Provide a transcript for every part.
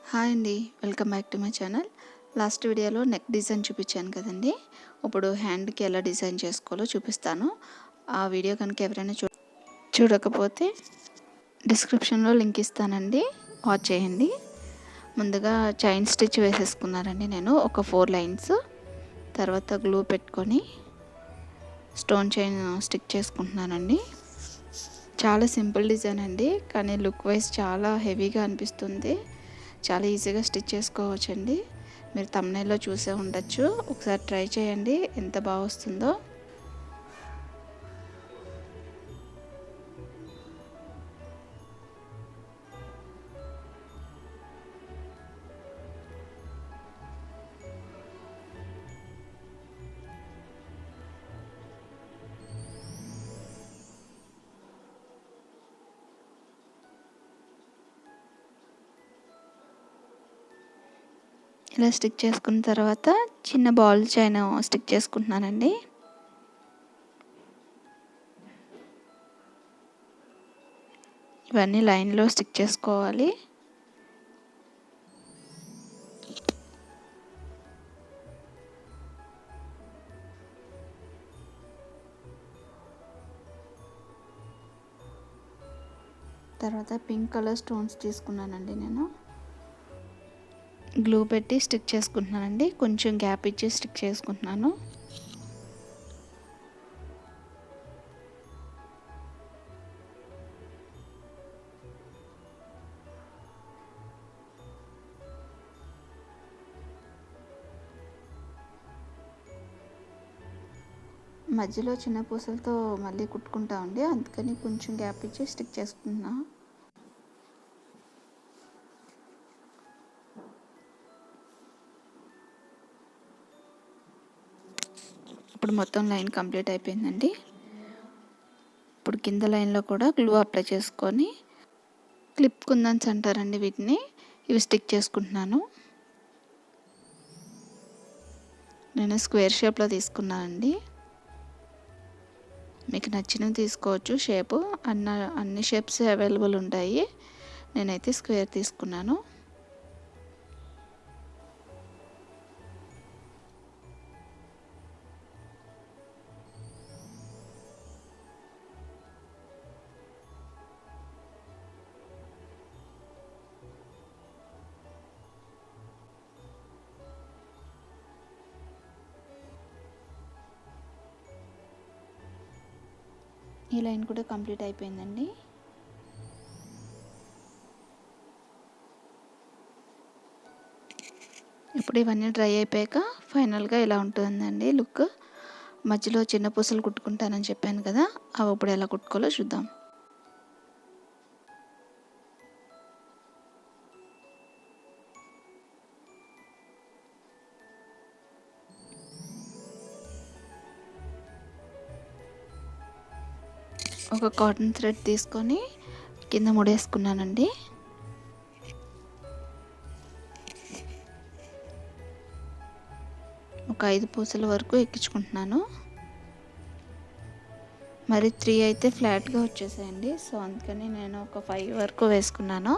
Hi అండి, welcome back to my channel. Last వీడియోలో neck design చూపించాను కదండి. ఇప్పుడు హ్యాండ్కి ఎలా డిజైన్ చేసుకోవాలో చూపిస్తాను. ఆ వీడియో కనుక ఎవరైనా చూడకపోతే డిస్క్రిప్షన్లో లింక్ ఇస్తానండి, వాచ్ చేయండి. ముందుగా చైన్ స్టిచ్ వేసేసుకున్నానండి నేను ఒక 4 లైన్స్. తర్వాత గ్లూ పెట్టుకొని స్టోన్ చైన్ స్టిక్ చేసుకుంటున్నానండి. చాలా సింపుల్ డిజైన్ అండి, కానీ లుక్ వైజ్ చాలా హెవీగా అనిపిస్తుంది. చాలా ఈజీగా స్టిచ్ చేసుకోవచ్చండి. మీరు థంబ్నెయిల్లో చూసే ఉండొచ్చు, ఒకసారి ట్రై చేయండి ఎంత బాగా వస్తుందో. ఇలా స్టిక్ చేసుకున్న తర్వాత చిన్న బాల్ చైన్ స్టిక్ చేసుకుంటున్నానండి. ఇవన్నీ లైన్లో స్టిక్ చేసుకోవాలి. తర్వాత పింక్ కలర్ స్టోన్స్ తీసుకున్నానండి. నేను గ్లూ పెట్టి స్టిక్ చేసుకుంటున్నానండి. కొంచెం గ్యాప్ ఇచ్చి స్టిక్ చేసుకుంటున్నాను. మధ్యలో చిన్న పూసలతో మళ్ళీ కుట్టుకుంటామండి, అందుకని కొంచెం గ్యాప్ ఇచ్చి స్టిక్ చేసుకుంటున్నా. ఇప్పుడు మొత్తం లైన్ కంప్లీట్ అయిపోయిందండి. ఇప్పుడు కింద లైన్లో కూడా గ్లూ అప్లై చేసుకొని క్లిప్ కుందన్స్ అంటారండి వీటిని, ఇవి స్టిక్ చేసుకుంటున్నాను. నేను స్క్వేర్ షేప్లో తీసుకున్నానండి. మీకు నచ్చినవి తీసుకోవచ్చు షేపు, అన్ని షేప్స్ అవైలబుల్ ఉంటాయి. నేనైతే స్క్వేర్ తీసుకున్నాను. ఈ లైన్ కూడా కంప్లీట్ అయిపోయిందండి. ఇప్పుడు ఇవన్నీ డ్రై అయిపోయాక ఫైనల్గా ఇలా ఉంటుందండి లుక్. మధ్యలో చిన్న పూసలు కుట్టుకుంటానని చెప్పాను కదా, అవి ఇప్పుడు ఎలా కుట్టుకోవాలో చూద్దాం. ఒక కాటన్ థ్రెడ్ తీసుకొని కింద ముడేసుకున్నానండి. ఒక 5 పూసల వరకు ఎక్కించుకుంటున్నాను. మరి 3 అయితే ఫ్లాట్గా వచ్చేసాయండి, సో అందుకని నేను ఒక 5 వరకు వేసుకున్నాను.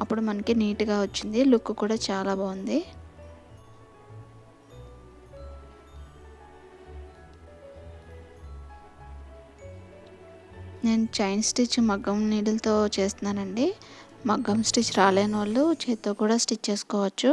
అప్పుడు మనకి నీట్గా వచ్చింది, లుక్ కూడా చాలా బాగుంది. నేను చైన్ స్టిచ్ మగ్గం నీడిల్తో చేస్తున్నానండి. మగ్గం స్టిచ్ రాలేని వాళ్ళు చేత్తో కూడా స్టిచ్ చేసుకోవచ్చు.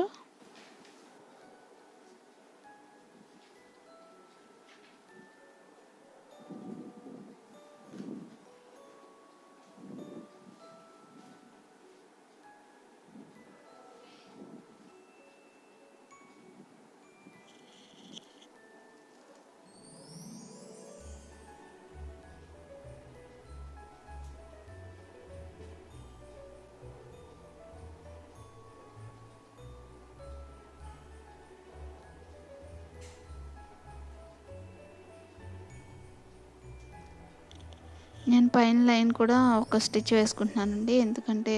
నేను పైన లైన్ కూడా ఒక స్టిచ్ వేసుకుంటున్నానండి, ఎందుకంటే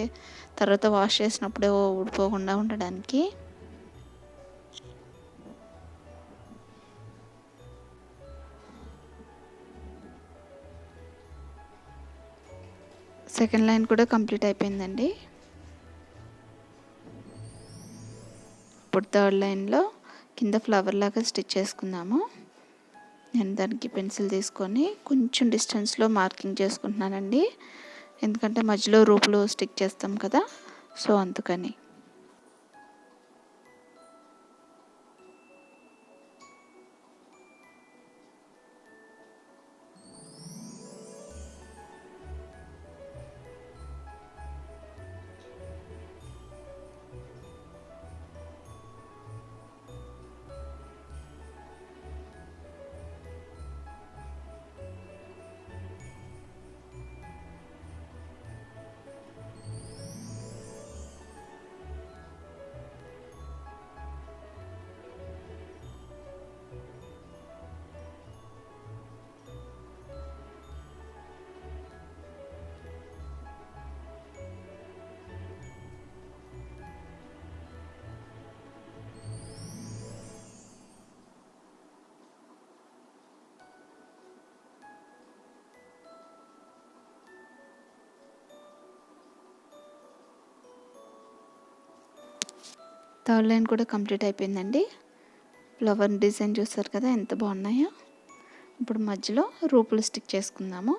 తర్వాత వాష్ చేసినప్పుడు ఊడిపోకుండా ఉండడానికి. సెకండ్ లైన్ కూడా కంప్లీట్ అయిపోయిందండి. ఇప్పుడు థర్డ్ లైన్లో కింద ఫ్లవర్ లాగా స్టిచ్ చేసుకుందాము. నేను దానికి పెన్సిల్ తీసుకొని కొంచెం డిస్టెన్స్లో మార్కింగ్ చేసుకుంటున్నానండి, ఎందుకంటే మధ్యలో రూపులు స్టిక్ చేస్తాం కదా, సో అందుకని. థర్డ్ లైన్ కూడా కంప్లీట్ అయిపోయిందండి. ఫ్లవర్ డిజైన్ చూస్తారు కదా ఎంత బాగున్నాయో. ఇప్పుడు మధ్యలో రూపులు స్టిక్ చేసుకుందాము.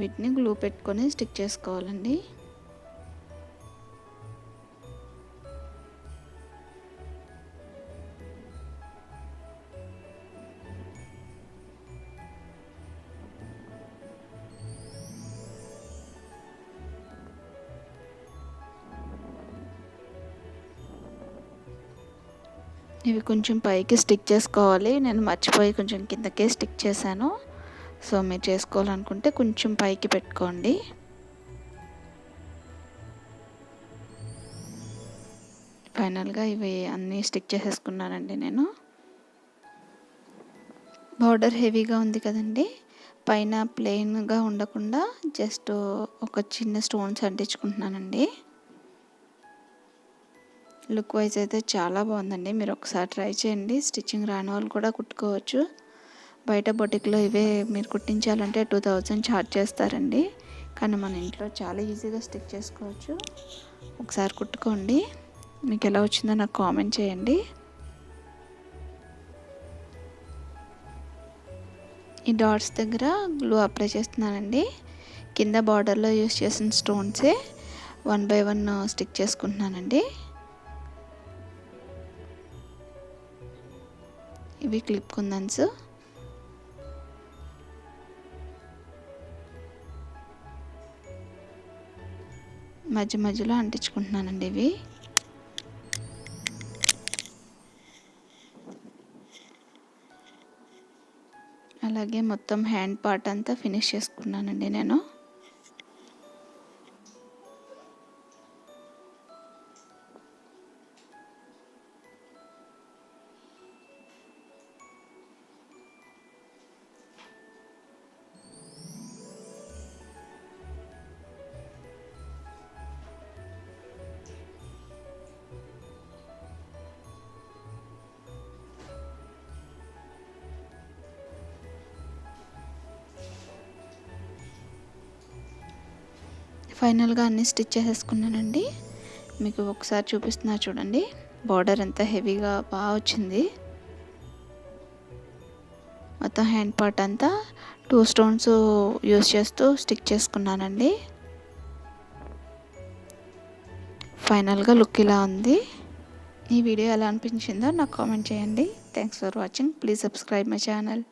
వీటిని గ్లూ పెట్టుకొని స్టిక్ చేసుకోవాలండి. ఇవి కొంచెం పైకి స్టిక్ చేసుకోవాలి, నేను మర్చిపోయి కొంచెం కిందకే స్టిక్ చేశాను. సో మీరు చేసుకోవాలనుకుంటే కొంచెం పైకి పెట్టుకోండి. ఫైనల్గా ఇవి అన్నీ స్టిక్ చేసేసుకున్నానండి నేను. బార్డర్ హెవీగా ఉంది కదండి, పైన ప్లెయిన్గా ఉండకుండా జస్ట్ ఒక చిన్న స్టోన్స్ అంటించుకుంటున్నానండి. లుక్ వైజ్ అయితే చాలా బాగుందండి, మీరు ఒకసారి ట్రై చేయండి. స్టిచ్చింగ్ రాని వాళ్ళు కూడా కుట్టుకోవచ్చు. బయట బొటిక్లో ఇవే మీరు కుట్టించాలంటే 2000 ఛార్జ్ చేస్తారండి, కానీ మన ఇంట్లో చాలా ఈజీగా స్టిచ్ చేసుకోవచ్చు. ఒకసారి కుట్టుకోండి, మీకు ఎలా వచ్చిందో నాకు కామెంట్ చేయండి. ఈ డాట్స్ దగ్గర గ్లూ అప్లై చేస్తున్నానండి. కింద బార్డర్లో యూస్ చేసిన స్టోన్సే 1 by 1 స్టిక్ చేసుకుంటున్నానండి. ఇవి క్లిప్ కుందన్స్. మధ్యలో అంటించుకుంటున్నానండి ఇవి. అలాగే మొత్తం హ్యాండ్ పార్ట్ అంతా ఫినిష్ చేసుకున్నానండి నేను. ఫైనల్గా అన్నీ స్టిచ్ చేసేసుకున్నానండి. మీకు ఒకసారి చూపిస్తున్నా చూడండి, బార్డర్ ఎంత హెవీగా బాగా వచ్చింది. మొత్తం హ్యాండ్ పార్ట్ అంతా 2 స్టోన్స్ యూస్ చేస్తూ స్టిక్ చేసుకున్నానండి. ఫైనల్గా లుక్ ఇలా ఉంది. ఈ వీడియో ఎలా అనిపించిందో నాకు కామెంట్ చేయండి. Thanks for watching. Please subscribe my channel.